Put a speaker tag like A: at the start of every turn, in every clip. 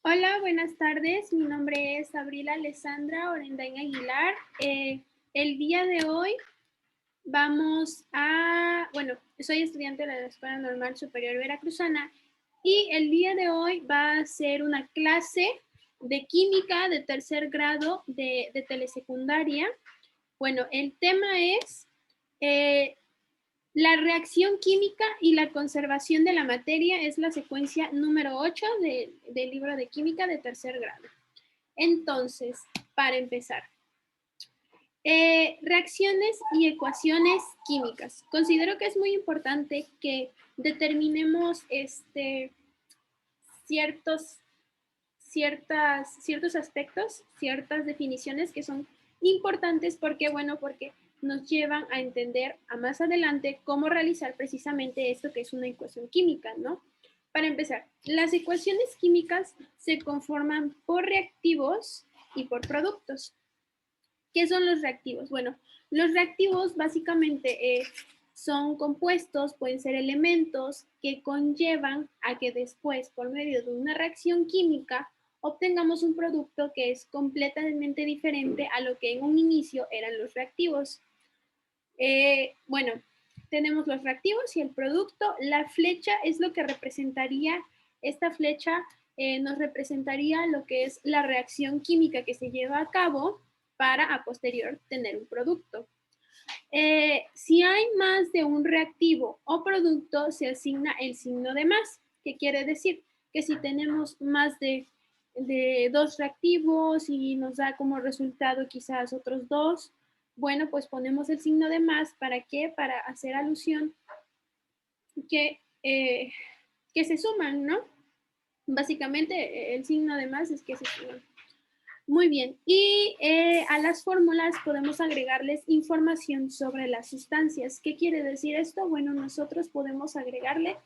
A: Hola, buenas tardes. Mi nombre es Abril Alessandra Orendain Aguilar. El día de hoy soy estudiante de la Escuela Normal Superior Veracruzana y el día de hoy va a ser una clase de química de tercer grado de telesecundaria. Bueno, el tema es eh, la reacción química y la conservación de la materia. Es la secuencia número 8 del libro de química de tercer grado. Entonces, para empezar, reacciones y ecuaciones químicas. Considero que es muy importante que determinemos ciertos, ciertos aspectos, ciertas definiciones que son importantes porque nos llevan a entender a más adelante cómo realizar precisamente esto que es una ecuación química, ¿no? Para empezar, las ecuaciones químicas se conforman por reactivos y por productos. ¿Qué son los reactivos? Bueno, los reactivos básicamente son compuestos, pueden ser elementos que conllevan a que después, por medio de una reacción química, obtengamos un producto que es completamente diferente a lo que en un inicio eran los reactivos. Bueno, tenemos los reactivos y el producto. La flecha es lo que representaría, esta flecha nos representaría lo que es la reacción química que se lleva a cabo para a posterior tener un producto. Si hay más de un reactivo o producto, se asigna el signo de más, que quiere decir que si tenemos más de dos reactivos y nos da como resultado quizás otros dos, bueno, pues ponemos el signo de más. ¿Para qué? Para hacer alusión que se suman, ¿no? Básicamente el signo de más es que se suman. Muy bien, y a las fórmulas podemos agregarles información sobre las sustancias. ¿Qué quiere decir esto? Bueno, nosotros podemos agregarle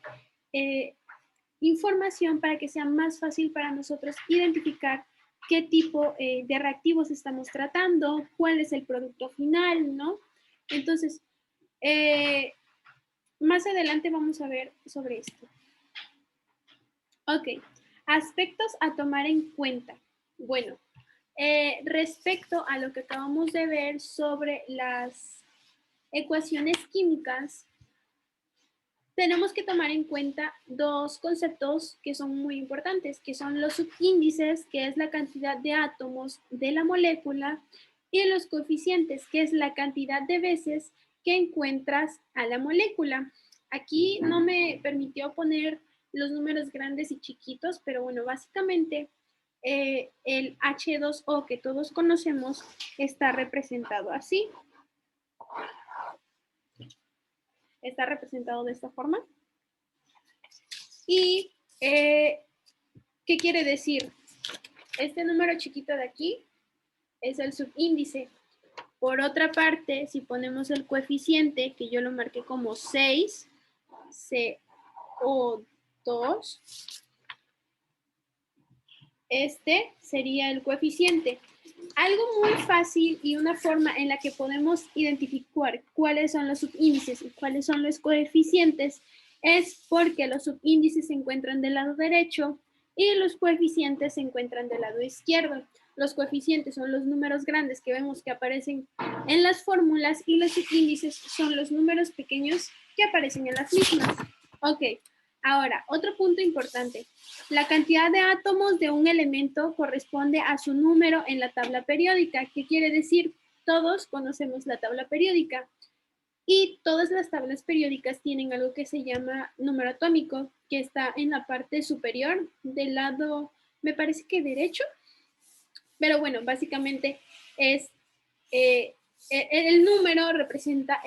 A: información para que sea más fácil para nosotros identificar qué tipo de reactivos estamos tratando, cuál es el producto final, ¿no? Entonces, más adelante vamos a ver sobre esto. Ok, aspectos a tomar en cuenta. Bueno, respecto a lo que acabamos de ver sobre las ecuaciones químicas, tenemos que tomar en cuenta dos conceptos que son muy importantes, que son los subíndices, que es la cantidad de átomos de la molécula, y los coeficientes, que es la cantidad de veces que encuentras a la molécula. Aquí no me permitió poner los números grandes y chiquitos, pero bueno, básicamente el H2O que todos conocemos está representado así. Está representado de esta forma. Y, ¿qué quiere decir? Este número chiquito de aquí es el subíndice. Por otra parte, si ponemos el coeficiente, que yo lo marqué como 6, CO2, este sería el coeficiente. Algo muy fácil y una forma en la que podemos identificar cuáles son los subíndices y cuáles son los coeficientes es porque los subíndices se encuentran del lado derecho y los coeficientes se encuentran del lado izquierdo. Los coeficientes son los números grandes que vemos que aparecen en las fórmulas y los subíndices son los números pequeños que aparecen en las mismas. Ok, ahora, otro punto importante. La cantidad de átomos de un elemento corresponde a su número en la tabla periódica. ¿Qué quiere decir? Todos conocemos la tabla periódica y todas las tablas periódicas tienen algo que se llama número atómico, que está en la parte superior del lado, me parece que derecho, pero bueno, básicamente es el número representa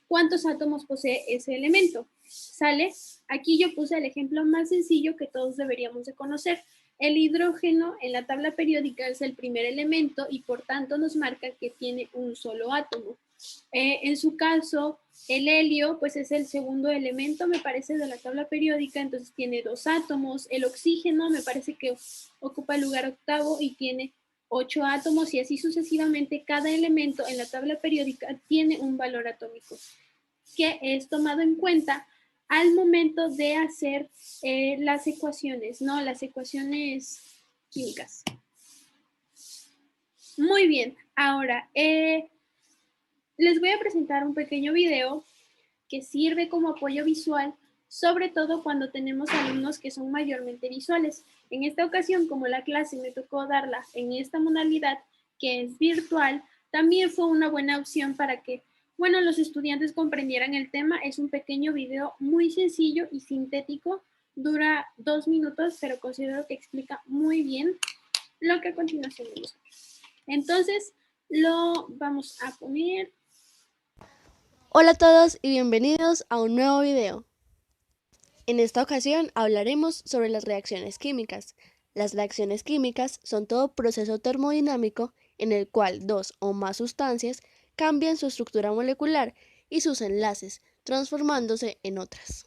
A: cuántos átomos posee ese elemento. ¿Sale? Aquí yo puse el ejemplo más sencillo que todos deberíamos de conocer. El hidrógeno en la tabla periódica es el primer elemento y por tanto nos marca que tiene un solo átomo. En su caso, el helio pues es el segundo elemento, me parece, de la tabla periódica, entonces tiene 2 átomos. El oxígeno me parece que ocupa el lugar octavo y tiene 8 átomos, y así sucesivamente. Cada elemento en la tabla periódica tiene un valor atómico que es tomado en cuenta al momento de hacer las ecuaciones, ¿no? Las ecuaciones químicas. Muy bien, ahora les voy a presentar un pequeño video que sirve como apoyo visual, sobre todo cuando tenemos alumnos que son mayormente visuales. En esta ocasión, como la clase me tocó darla en esta modalidad que es virtual, también fue una buena opción para que, bueno, los estudiantes comprendieran el tema. Es un pequeño video muy sencillo y sintético, dura 2 minutos, pero considero que explica muy bien lo que a continuación vamos a ver. Entonces, lo vamos a poner.
B: Hola a todos y bienvenidos a un nuevo video. En esta ocasión hablaremos sobre las reacciones químicas. Las reacciones químicas son todo proceso termodinámico en el cual dos o más sustancias cambian su estructura molecular y sus enlaces, transformándose en otras.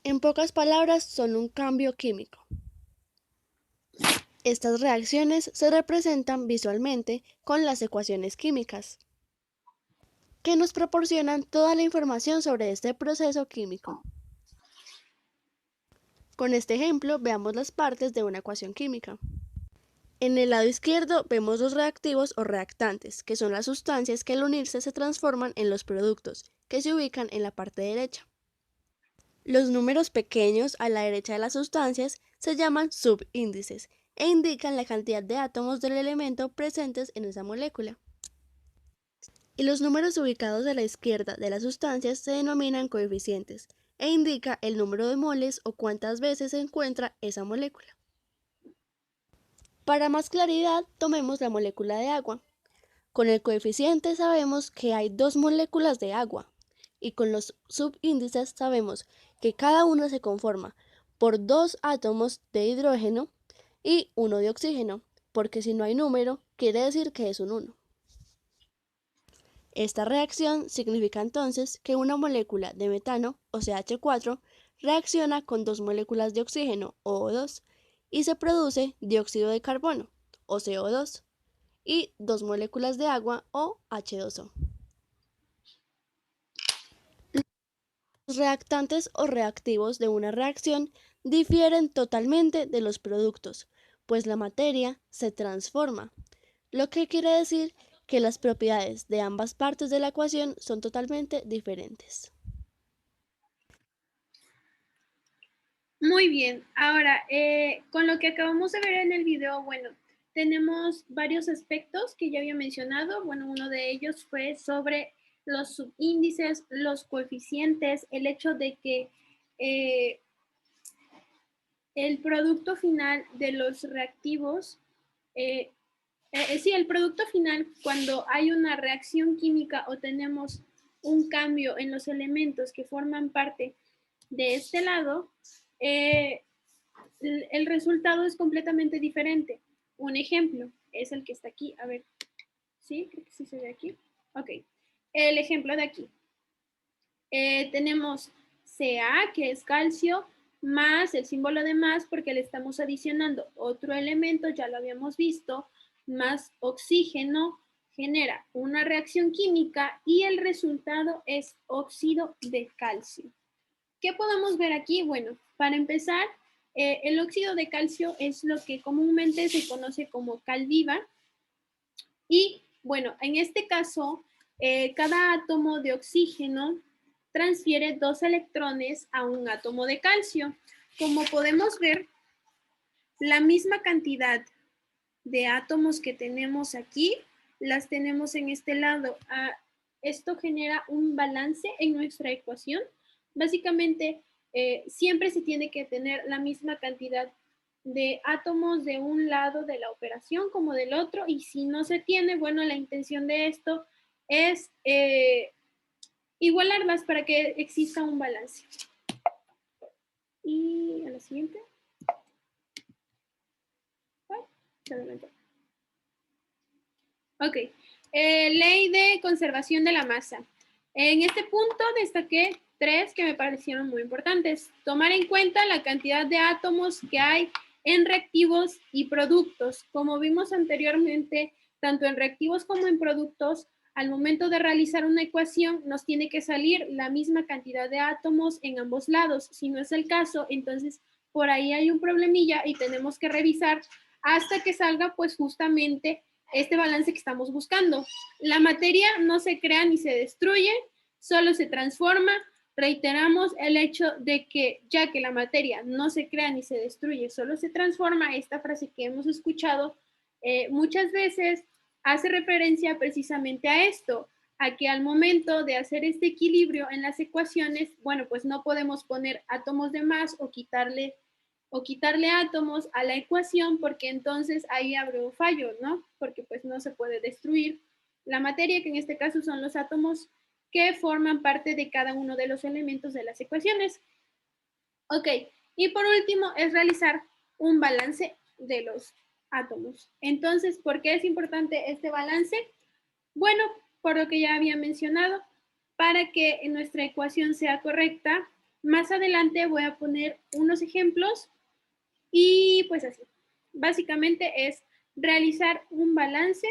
B: En pocas palabras, son un cambio químico. Estas reacciones se representan visualmente con las ecuaciones químicas, que nos proporcionan toda la información sobre este proceso químico. Con este ejemplo, veamos las partes de una ecuación química. En el lado izquierdo vemos los reactivos o reactantes, que son las sustancias que al unirse se transforman en los productos, que se ubican en la parte derecha. Los números pequeños a la derecha de las sustancias se llaman subíndices e indican la cantidad de átomos del elemento presentes en esa molécula. Y los números ubicados a la izquierda de las sustancias se denominan coeficientes e indica el número de moles o cuántas veces se encuentra esa molécula. Para más claridad, tomemos la molécula de agua. Con el coeficiente sabemos que hay 2 moléculas de agua y con los subíndices sabemos que cada una se conforma por 2 átomos de hidrógeno y 1 de oxígeno, porque si no hay número, quiere decir que es un 1. Esta reacción significa entonces que una molécula de metano, o CH4, reacciona con 2 moléculas de oxígeno, O2, y se produce dióxido de carbono, o CO2, y 2 moléculas de agua, o H2O. Los reactantes o reactivos de una reacción difieren totalmente de los productos, pues la materia se transforma, lo que quiere decir que las propiedades de ambas partes de la ecuación son totalmente diferentes.
A: Muy bien, ahora con lo que acabamos de ver en el video, bueno, tenemos varios aspectos que ya había mencionado. Bueno, uno de ellos fue sobre los subíndices, los coeficientes, el hecho de que el producto final de los reactivos, sí, el producto final, cuando hay una reacción química o tenemos un cambio en los elementos que forman parte de este lado, el resultado es completamente diferente. Un ejemplo es el que está aquí. A ver, ¿sí? Creo que sí se ve aquí. Ok, el ejemplo de aquí. Tenemos Ca, que es calcio, más el símbolo de más porque le estamos adicionando otro elemento, ya lo habíamos visto, más oxígeno, genera una reacción química y el resultado es óxido de calcio. ¿Qué podemos ver aquí? Bueno, para empezar, el óxido de calcio es lo que comúnmente se conoce como cal viva. Y bueno, en este caso, cada átomo de oxígeno transfiere 2 electrones a un átomo de calcio. Como podemos ver, la misma cantidad de átomos que tenemos aquí, las tenemos en este lado. Esto genera un balance en nuestra ecuación. Básicamente, siempre se tiene que tener la misma cantidad de átomos de un lado de la operación como del otro, y si no se tiene, bueno, la intención de esto es igualarlas para que exista un balance. Y a la siguiente. Ok, ley de conservación de la masa. En este punto destaqué 3 que me parecieron muy importantes. Tomar en cuenta la cantidad de átomos que hay en reactivos y productos. Como vimos anteriormente, tanto en reactivos como en productos, al momento de realizar una ecuación nos tiene que salir la misma cantidad de átomos en ambos lados. Si no es el caso, entonces por ahí hay un problemilla y tenemos que revisar hasta que salga pues justamente este balance que estamos buscando. La materia no se crea ni se destruye, solo se transforma. Reiteramos el hecho de que ya que la materia no se crea ni se destruye, solo se transforma, esta frase que hemos escuchado muchas veces hace referencia precisamente a esto, a que al momento de hacer este equilibrio en las ecuaciones, bueno, pues no podemos poner átomos de más o quitarle átomos a la ecuación, porque entonces ahí habrá un fallo, ¿no? Porque pues no se puede destruir la materia, que en este caso son los átomos que forman parte de cada uno de los elementos de las ecuaciones. Ok, y por último es realizar un balance de los átomos. Entonces, ¿por qué es importante este balance? Bueno, por lo que ya había mencionado, para que nuestra ecuación sea correcta, más adelante voy a poner unos ejemplos y pues así. Básicamente es realizar un balance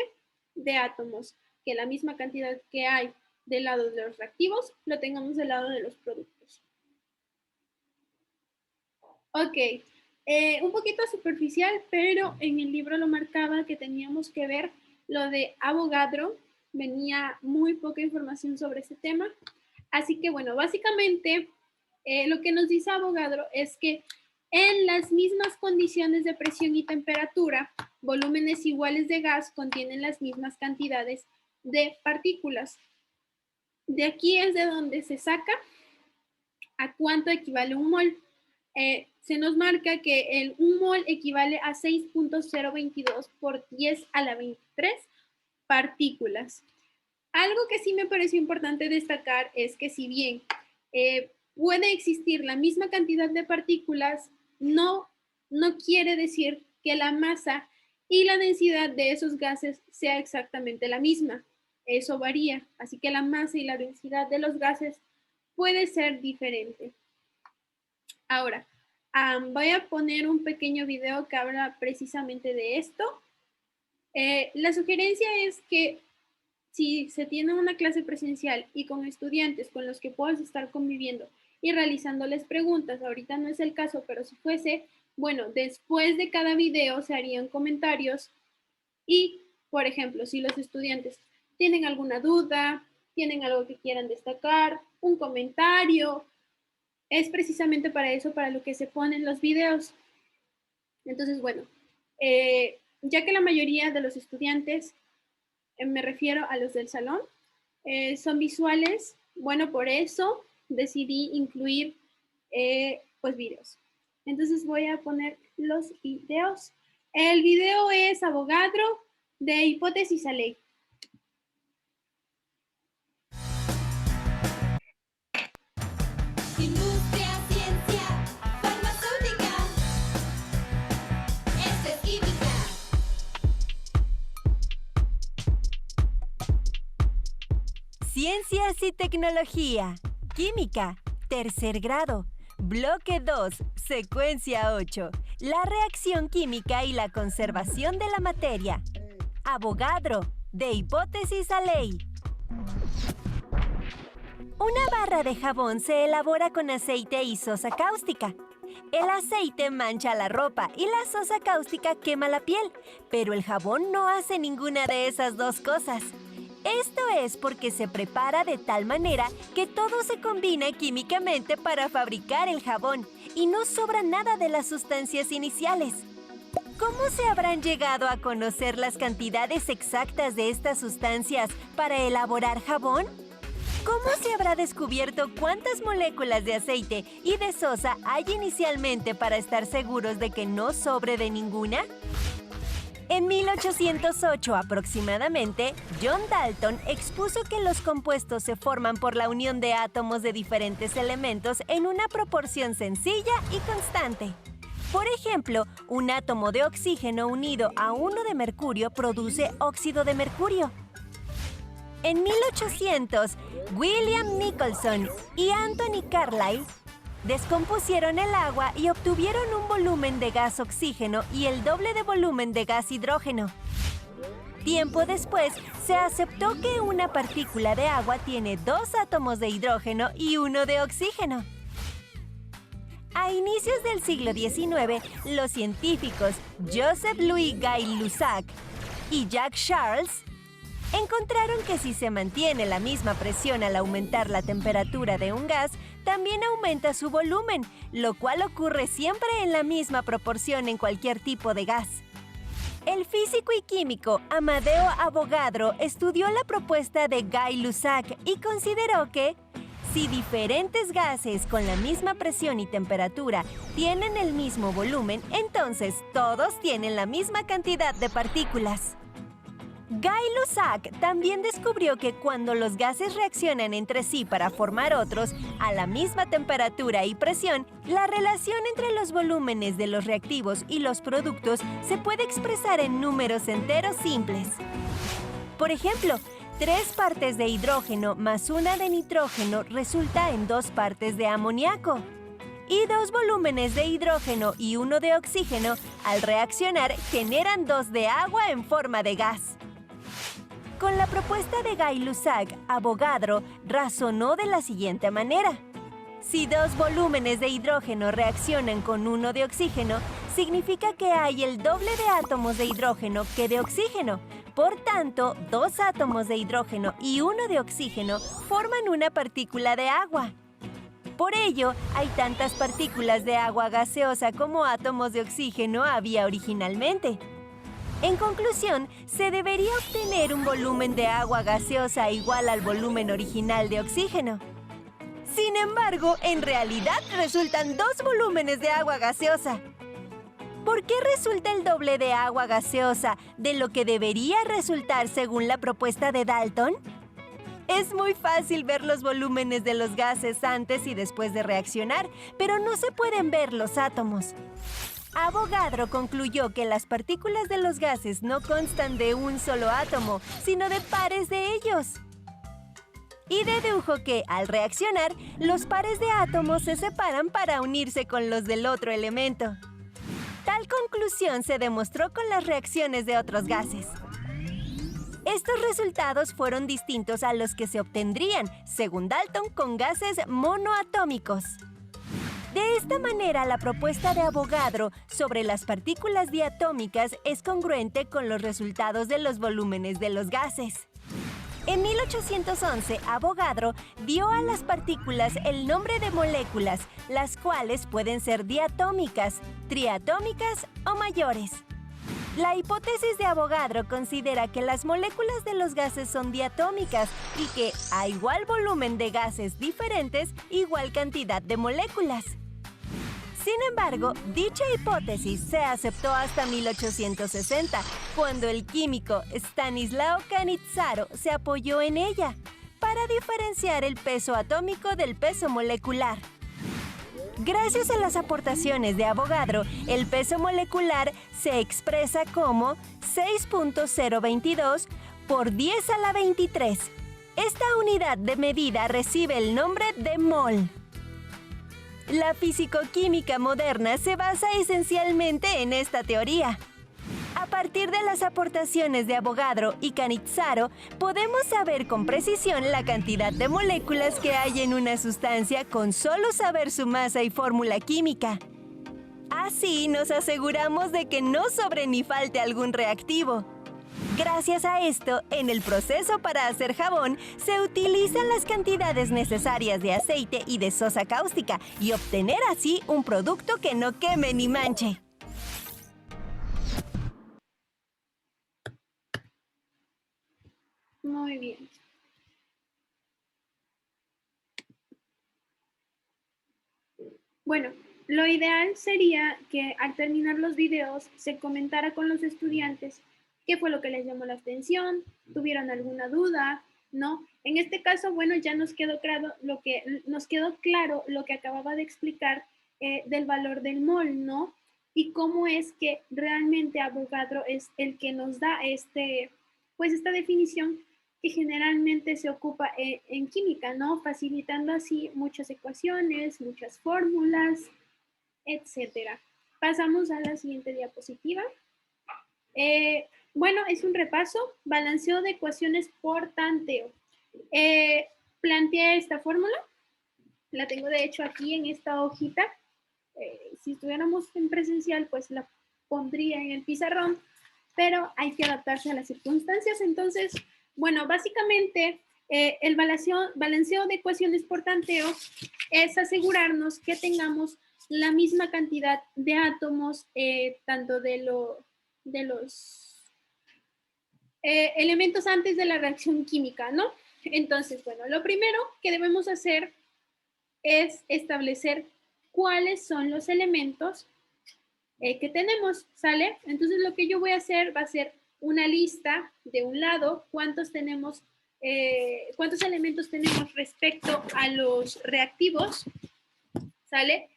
A: de átomos, que la misma cantidad que hay del lado de los reactivos lo tengamos del lado de los productos. Ok, un poquito superficial, pero en el libro lo marcaba que teníamos que ver lo de Avogadro. Venía muy poca información sobre ese tema. Así que bueno, básicamente lo que nos dice Avogadro es que en las mismas condiciones de presión y temperatura, volúmenes iguales de gas contienen las mismas cantidades de partículas. De aquí es de donde se saca a cuánto equivale un mol. Se nos marca que un mol equivale a 6.022 por 10 a la 23 partículas. Algo que sí me pareció importante destacar es que si bien puede existir la misma cantidad de partículas, no quiere decir que la masa y la densidad de esos gases sea exactamente la misma. Eso varía, así que la masa y la densidad de los gases puede ser diferente. Ahora, voy a poner un pequeño video que habla precisamente de esto. La sugerencia es que si se tiene una clase presencial y con estudiantes con los que puedas estar conviviendo y realizándoles preguntas, ahorita no es el caso, pero si fuese, bueno, después de cada video se harían comentarios y, por ejemplo, si los estudiantes tienen alguna duda, tienen algo que quieran destacar, un comentario, es precisamente para eso, para lo que se ponen los videos. Entonces, bueno, ya que la mayoría de los estudiantes, me refiero a los del salón, son visuales, bueno, por eso decidí incluir pues videos. Entonces voy a poner los videos. El video es Avogadro de hipótesis a ley.
C: Industria, ciencia, farmacéutica. Esto es química.
D: Ciencias y tecnología. Química. Tercer grado. Bloque 2. Secuencia 8. La reacción química y la conservación de la materia. Avogadro. De hipótesis a ley. Una barra de jabón se elabora con aceite y sosa cáustica. El aceite mancha la ropa y la sosa cáustica quema la piel, pero el jabón no hace ninguna de esas dos cosas. Esto es porque se prepara de tal manera que todo se combina químicamente para fabricar el jabón y no sobra nada de las sustancias iniciales. ¿Cómo se habrán llegado a conocer las cantidades exactas de estas sustancias para elaborar jabón? ¿Cómo se habrá descubierto cuántas moléculas de aceite y de sosa hay inicialmente para estar seguros de que no sobre de ninguna? En 1808 aproximadamente, John Dalton expuso que los compuestos se forman por la unión de átomos de diferentes elementos en una proporción sencilla y constante. Por ejemplo, un átomo de oxígeno unido a uno de mercurio produce óxido de mercurio. En 1800, William Nicholson y Anthony Carlyle descompusieron el agua y obtuvieron un volumen de gas oxígeno y el doble de volumen de gas hidrógeno. Tiempo después, se aceptó que una partícula de agua tiene 2 átomos de hidrógeno y 1 de oxígeno. A inicios del siglo XIX, los científicos Joseph Louis Gay-Lussac y Jacques Charles encontraron que si se mantiene la misma presión al aumentar la temperatura de un gas, también aumenta su volumen, lo cual ocurre siempre en la misma proporción en cualquier tipo de gas. El físico y químico Amadeo Avogadro estudió la propuesta de Gay-Lussac y consideró que si diferentes gases con la misma presión y temperatura tienen el mismo volumen, entonces todos tienen la misma cantidad de partículas. Gay-Lussac también descubrió que cuando los gases reaccionan entre sí para formar otros a la misma temperatura y presión, la relación entre los volúmenes de los reactivos y los productos se puede expresar en números enteros simples. Por ejemplo, 3 partes de hidrógeno más 1 de nitrógeno resulta en 2 partes de amoníaco. Y 2 volúmenes de hidrógeno y 1 de oxígeno, al reaccionar, generan 2 de agua en forma de gas. Con la propuesta de Gay-Lussac, Avogadro razonó de la siguiente manera. Si 2 volúmenes de hidrógeno reaccionan con 1 de oxígeno, significa que hay el doble de átomos de hidrógeno que de oxígeno. Por tanto, 2 átomos de hidrógeno y 1 de oxígeno forman una partícula de agua. Por ello, hay tantas partículas de agua gaseosa como átomos de oxígeno había originalmente. En conclusión, se debería obtener un volumen de agua gaseosa igual al volumen original de oxígeno. Sin embargo, en realidad resultan 2 volúmenes de agua gaseosa. ¿Por qué resulta el doble de agua gaseosa de lo que debería resultar según la propuesta de Dalton? Es muy fácil ver los volúmenes de los gases antes y después de reaccionar, pero no se pueden ver los átomos. Avogadro concluyó que las partículas de los gases no constan de un solo átomo, sino de pares de ellos. Y dedujo que, al reaccionar, los pares de átomos se separan para unirse con los del otro elemento. Tal conclusión se demostró con las reacciones de otros gases. Estos resultados fueron distintos a los que se obtendrían, según Dalton, con gases monoatómicos. De esta manera, la propuesta de Avogadro sobre las partículas diatómicas es congruente con los resultados de los volúmenes de los gases. En 1811, Avogadro dio a las partículas el nombre de moléculas, las cuales pueden ser diatómicas, triatómicas o mayores. La hipótesis de Avogadro considera que las moléculas de los gases son diatómicas y que, a igual volumen de gases diferentes, igual cantidad de moléculas. Sin embargo, dicha hipótesis se aceptó hasta 1860, cuando el químico Stanislao Cannizzaro se apoyó en ella para diferenciar el peso atómico del peso molecular. Gracias a las aportaciones de Avogadro, el peso molecular se expresa como 6.022 por 10 a la 23. Esta unidad de medida recibe el nombre de mol. La fisicoquímica moderna se basa esencialmente en esta teoría. A partir de las aportaciones de Avogadro y Cannizzaro, podemos saber con precisión la cantidad de moléculas que hay en una sustancia con solo saber su masa y fórmula química. Así nos aseguramos de que no sobre ni falte algún reactivo. Gracias a esto, en el proceso para hacer jabón, se utilizan las cantidades necesarias de aceite y de sosa cáustica y obtener así un producto que no queme ni manche.
A: Muy bien. Bueno, lo ideal sería que al terminar los videos se comentara con los estudiantes qué fue lo que les llamó la atención, tuvieron alguna duda, ¿no? En este caso, bueno, ya nos quedó claro lo que acababa de explicar del valor del mol, ¿no? Y cómo es que realmente Avogadro es el que nos da esta definición que generalmente se ocupa en química, ¿no? Facilitando así muchas ecuaciones, muchas fórmulas, etcétera. Pasamos a la siguiente diapositiva. Bueno, es un repaso, balanceo de ecuaciones por tanteo. Planteé esta fórmula, la tengo de hecho aquí en esta hojita. Si estuviéramos en presencial, pues la pondría en el pizarrón, pero hay que adaptarse a las circunstancias. Entonces, bueno, básicamente el balanceo de ecuaciones por tanteo es asegurarnos que tengamos la misma cantidad de átomos, tanto de los elementos antes de la reacción química, ¿no? Entonces, bueno, lo primero que debemos hacer es establecer cuáles son los elementos que tenemos, ¿sale? Entonces lo que yo voy a hacer va a ser una lista de un lado, cuántos elementos tenemos respecto a los reactivos, ¿sale?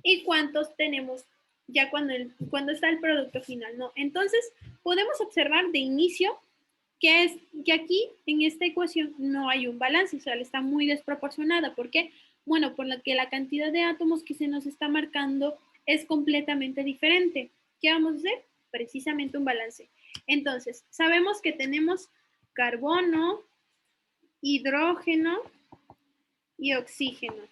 A: Y cuántos tenemos ya cuando está el producto final, ¿no? Entonces podemos observar de inicio que aquí en esta ecuación no hay un balance, o sea, está muy desproporcionada. ¿Por qué? Bueno, por la que la cantidad de átomos que se nos está marcando es completamente diferente. ¿Qué vamos a hacer? Precisamente un balance. Entonces, sabemos que tenemos carbono, hidrógeno y oxígeno.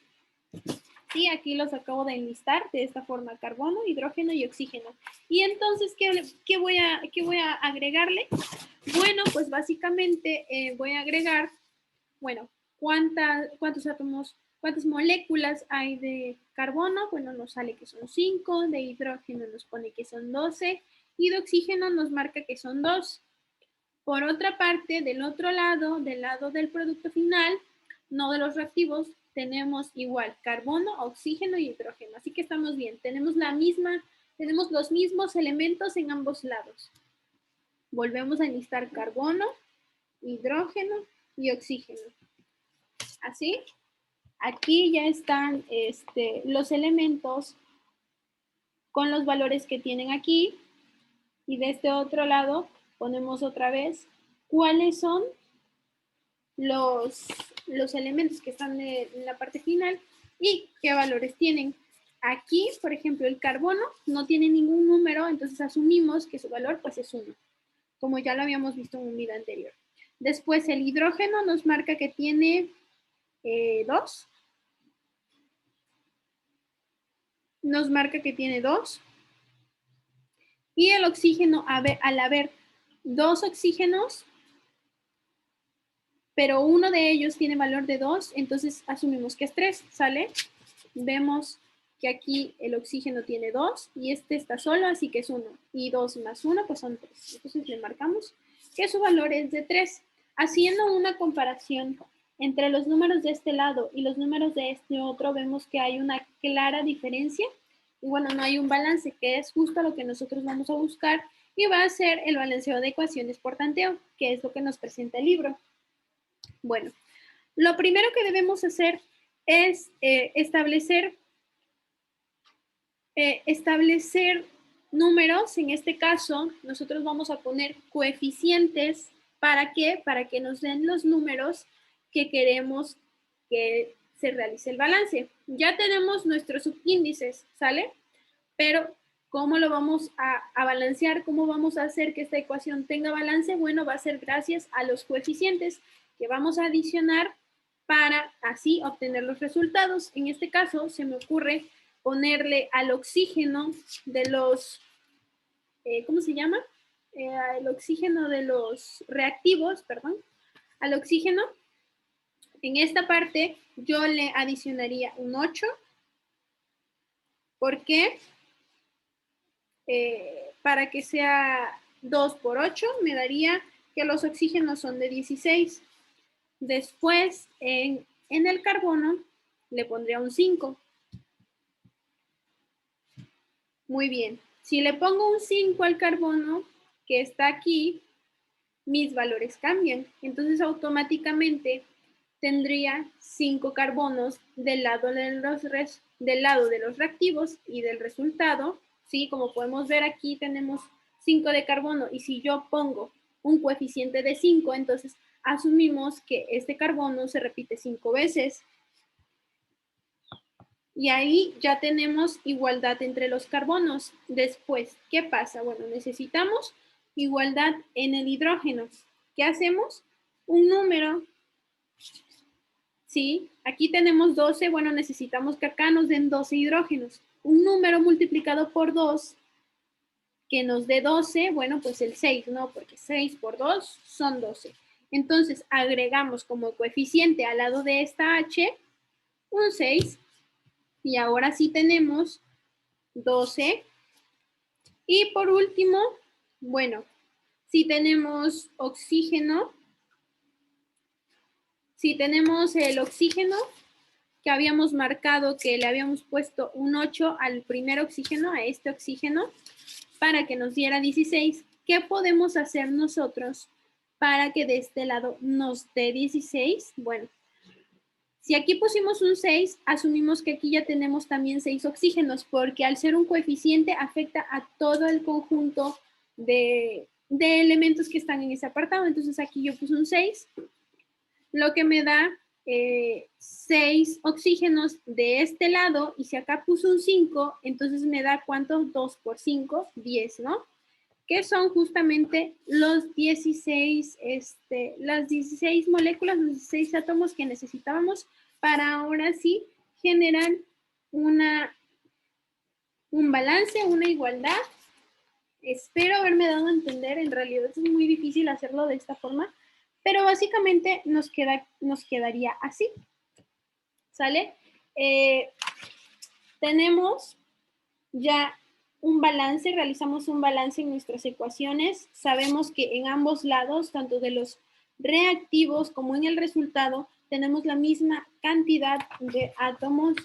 A: Sí, aquí los acabo de enlistar de esta forma: carbono, hidrógeno y oxígeno. Y entonces, ¿qué voy a agregarle? Bueno, pues básicamente voy a agregar, bueno, cuántos átomos, cuántas moléculas hay de carbono. Bueno, nos sale que son 5, de hidrógeno nos pone que son 12 y de oxígeno nos marca que son 2. Por otra parte, del otro lado, del lado del producto final, no de los reactivos, tenemos igual carbono, oxígeno y hidrógeno. Así que estamos bien, tenemos los mismos elementos en ambos lados. Volvemos a enlistar carbono, hidrógeno y oxígeno. Así, aquí ya están los elementos con los valores que tienen aquí. Y de este otro lado ponemos otra vez cuáles son los elementos que están en la parte final y qué valores tienen. Aquí, por ejemplo, el carbono no tiene ningún número, entonces asumimos que su valor pues es 1, como ya lo habíamos visto en un video anterior. Después el hidrógeno nos marca que tiene 2. Nos marca que tiene 2. Y el oxígeno, al haber 2 oxígenos, pero uno de ellos tiene valor de 2, entonces asumimos que es 3, ¿sale? Vemos que aquí el oxígeno tiene 2 y este está solo, así que es 1. Y 2 más 1, pues son 3. Entonces le marcamos que su valor es de 3. Haciendo una comparación entre los números de este lado y los números de este otro, vemos que hay una clara diferencia. Y bueno, no hay un balance, que es justo lo que nosotros vamos a buscar, y va a ser el balanceo de ecuaciones por tanteo, que es lo que nos presenta el libro. Bueno, lo primero que debemos hacer es establecer números. En este caso, nosotros vamos a poner coeficientes. ¿Para qué? Para que nos den los números que queremos que se realice el balance. Ya tenemos nuestros subíndices, ¿sale? Pero ¿cómo lo vamos a balancear? ¿Cómo vamos a hacer que esta ecuación tenga balance? Bueno, va a ser gracias a los coeficientes que vamos a adicionar para así obtener los resultados. En este caso, se me ocurre ponerle al oxígeno de los, ¿cómo se llama? El oxígeno de los reactivos, perdón, al oxígeno. En esta parte yo le adicionaría un 8. ¿Por qué? Para que sea 2 por 8, me daría que los oxígenos son de 16. Después, en el carbono, le pondría un 5. Muy bien. Si le pongo un 5 al carbono, que está aquí, mis valores cambian. Entonces, automáticamente tendría 5 carbonos del lado de los reactivos y del resultado. ¿Sí? Como podemos ver aquí tenemos 5 de carbono, y si yo pongo un coeficiente de 5, entonces asumimos que este carbono se repite 5 veces. Y ahí ya tenemos igualdad entre los carbonos. Después, ¿qué pasa? Bueno, necesitamos igualdad en el hidrógeno. ¿Qué hacemos? Un número. ¿Sí? Aquí tenemos 12, bueno, necesitamos que acá nos den 12 hidrógenos. un número multiplicado por 2 que nos dé 12, bueno, pues el 6, ¿no? Porque 6 por 2 son 12. Entonces, agregamos como coeficiente al lado de esta h un 6 y ahora sí tenemos 12. Y por último, bueno, si tenemos oxígeno, si tenemos el oxígeno, que habíamos marcado que le habíamos puesto un 8 al primer oxígeno, a este oxígeno, para que nos diera 16, ¿qué podemos hacer nosotros para que de este lado nos dé 16? Bueno, si aquí pusimos un 6, asumimos que aquí ya tenemos también 6 oxígenos, porque al ser un coeficiente afecta a todo el conjunto de elementos que están en ese apartado. Entonces aquí yo puse un 6, lo que me da 6 oxígenos de este lado, y si acá puse un 5, entonces me da ¿cuánto? 2 por 5, 10, ¿no? Que son justamente los 16, las 16 moléculas, los 16 átomos que necesitábamos para ahora sí generar un balance, una igualdad. Espero haberme dado a entender, en realidad es muy difícil hacerlo de esta forma, pero básicamente nos quedaría así, ¿sale? Tenemos ya un balance, realizamos un balance en nuestras ecuaciones, sabemos que en ambos lados, tanto de los reactivos como en el resultado, tenemos la misma cantidad de átomos,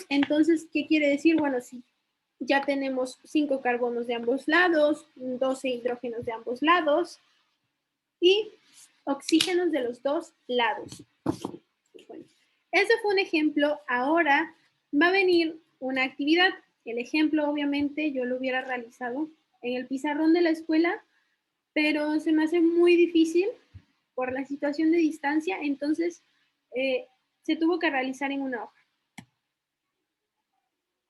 A: entonces, ¿qué quiere decir? Bueno, si ya tenemos 5 carbonos de ambos lados, 12 hidrógenos de ambos lados, y oxígenos de los dos lados. Bueno, ese fue un ejemplo. Ahora va a venir una actividad. El ejemplo, obviamente, yo lo hubiera realizado en el pizarrón de la escuela, pero se me hace muy difícil por la situación de distancia, entonces se tuvo que realizar en una hoja.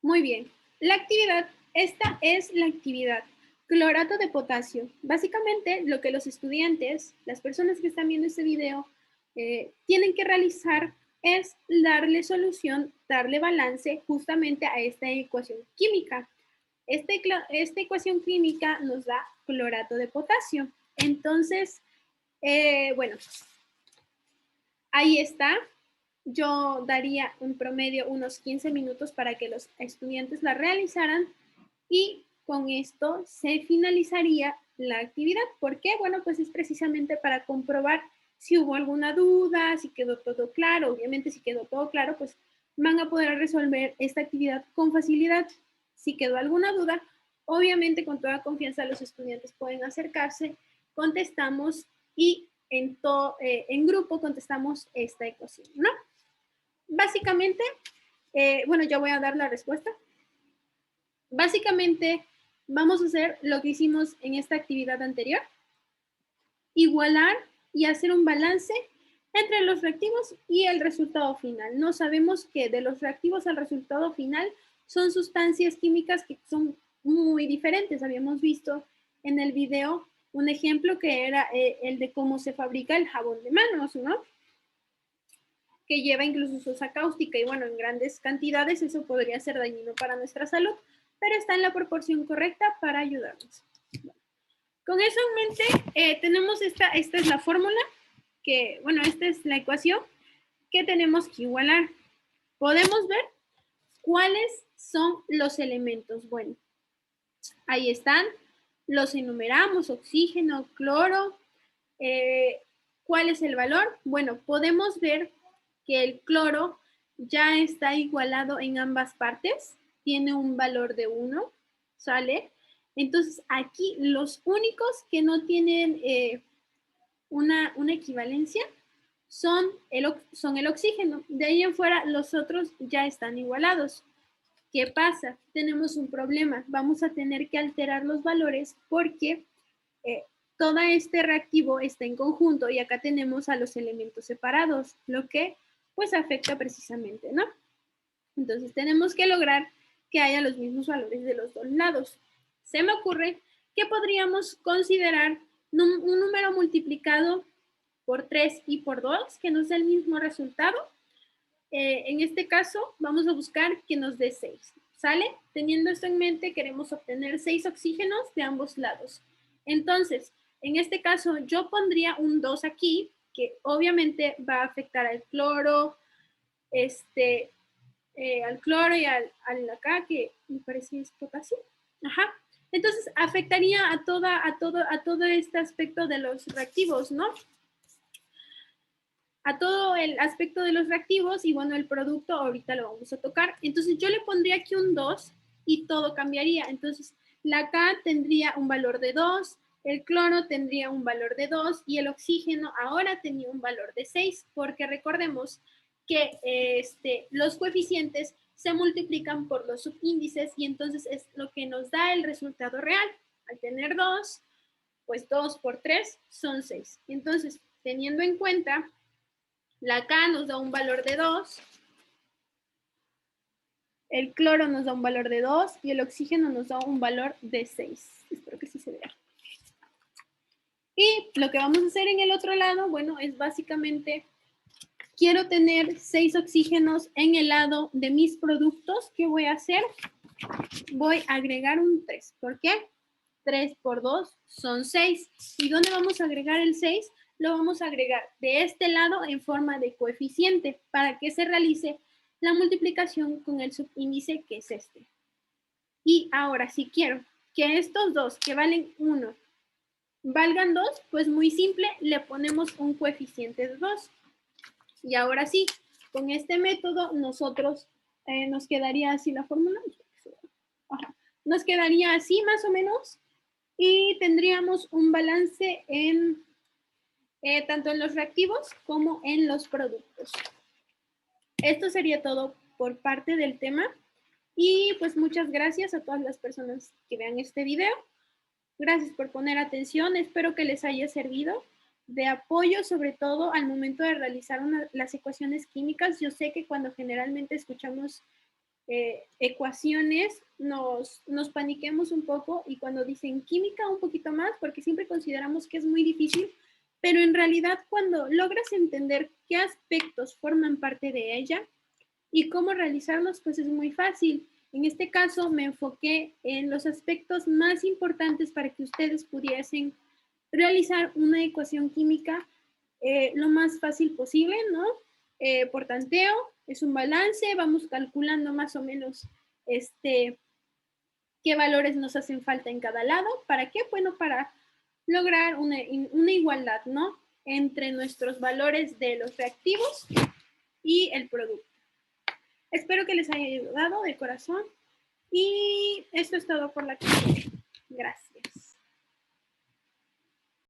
A: Muy bien, la actividad, esta es la actividad. Clorato de potasio. Básicamente lo que los estudiantes, las personas que están viendo este video, tienen que realizar es darle solución, darle balance justamente a esta ecuación química. Esta ecuación química nos da clorato de potasio. Entonces, bueno, ahí está. Yo daría en promedio unos 15 minutos para que los estudiantes la realizaran y con esto se finalizaría la actividad. ¿Por qué? Bueno, pues es precisamente para comprobar si hubo alguna duda, si quedó todo claro. Obviamente, si quedó todo claro, pues van a poder resolver esta actividad con facilidad. Si quedó alguna duda, obviamente con toda confianza los estudiantes pueden acercarse, contestamos y en grupo contestamos esta ecuación, ¿no? Básicamente, bueno, ya voy a dar la respuesta. Básicamente, vamos a hacer lo que hicimos en esta actividad anterior. Igualar y hacer un balance entre los reactivos y el resultado final. No sabemos que de los reactivos al resultado final son sustancias químicas que son muy diferentes. Habíamos visto en el video un ejemplo que era el de cómo se fabrica el jabón de manos, ¿no? Que lleva incluso sosa cáustica y bueno, en grandes cantidades eso podría ser dañino para nuestra salud, pero está en la proporción correcta para ayudarnos. Bueno, con eso en mente, tenemos esta es la fórmula, que bueno, esta es la ecuación que tenemos que igualar. Podemos ver cuáles son los elementos. Bueno, ahí están, los enumeramos: oxígeno, cloro. ¿Cuál es el valor? Bueno, podemos ver que el cloro ya está igualado en ambas partes, tiene un valor de 1, ¿sale? Entonces, aquí los únicos que no tienen una equivalencia son el oxígeno. De ahí en fuera, los otros ya están igualados. ¿Qué pasa? Tenemos un problema. Vamos a tener que alterar los valores porque todo este reactivo está en conjunto y acá tenemos a los elementos separados, lo que pues afecta precisamente, ¿no? Entonces tenemos que lograr que haya los mismos valores de los dos lados. Se me ocurre que podríamos considerar un número multiplicado por 3 y por 2 que nos dé el mismo resultado. En este caso, vamos a buscar que nos dé 6. ¿Sale? Teniendo esto en mente, queremos obtener 6 oxígenos de ambos lados. Entonces, en este caso, yo pondría un 2 aquí, que obviamente va a afectar al cloro, al cloro y al acá, que me parece es potasio. Ajá. Entonces, afectaría a todo este aspecto de los reactivos, ¿no? A todo el aspecto de los reactivos y bueno, el producto ahorita lo vamos a tocar. Entonces yo le pondría aquí un 2 y todo cambiaría. Entonces la K tendría un valor de 2, el cloro tendría un valor de 2 y el oxígeno ahora tenía un valor de 6, porque recordemos que los coeficientes se multiplican por los subíndices y entonces es lo que nos da el resultado real. Al tener 2, pues 2 por 3 son 6. Entonces, teniendo en cuenta, la K nos da un valor de 2, el cloro nos da un valor de 2 y el oxígeno nos da un valor de 6. Espero que sí se vea. Y lo que vamos a hacer en el otro lado, bueno, es básicamente, quiero tener 6 oxígenos en el lado de mis productos. ¿Qué voy a hacer? Voy a agregar un 3. ¿Por qué? 3 por 2 son 6. ¿Y dónde vamos a agregar el 6? Lo vamos a agregar de este lado en forma de coeficiente para que se realice la multiplicación con el subíndice que es este. Y ahora, si quiero que estos dos que valen 1 valgan 2, pues muy simple, le ponemos un coeficiente de 2. Y ahora sí, con este método nosotros nos quedaría así la fórmula. Ajá. Nos quedaría así más o menos y tendríamos un balance en tanto en los reactivos como en los productos. Esto sería todo por parte del tema y pues muchas gracias a todas las personas que vean este video. Gracias por poner atención, espero que les haya servido de apoyo, sobre todo al momento de realizar las ecuaciones químicas. Yo sé que cuando generalmente escuchamos ecuaciones nos paniquemos un poco y cuando dicen química un poquito más, porque siempre consideramos que es muy difícil, pero en realidad cuando logras entender qué aspectos forman parte de ella y cómo realizarlos, pues es muy fácil. En este caso me enfoqué en los aspectos más importantes para que ustedes pudiesen realizar una ecuación química lo más fácil posible, ¿no? Por tanteo, es un balance, vamos calculando más o menos qué valores nos hacen falta en cada lado. ¿Para qué? Bueno, para lograr una igualdad, ¿no? Entre nuestros valores de los reactivos y el producto. Espero que les haya ayudado de corazón y esto es todo por la clase. Gracias.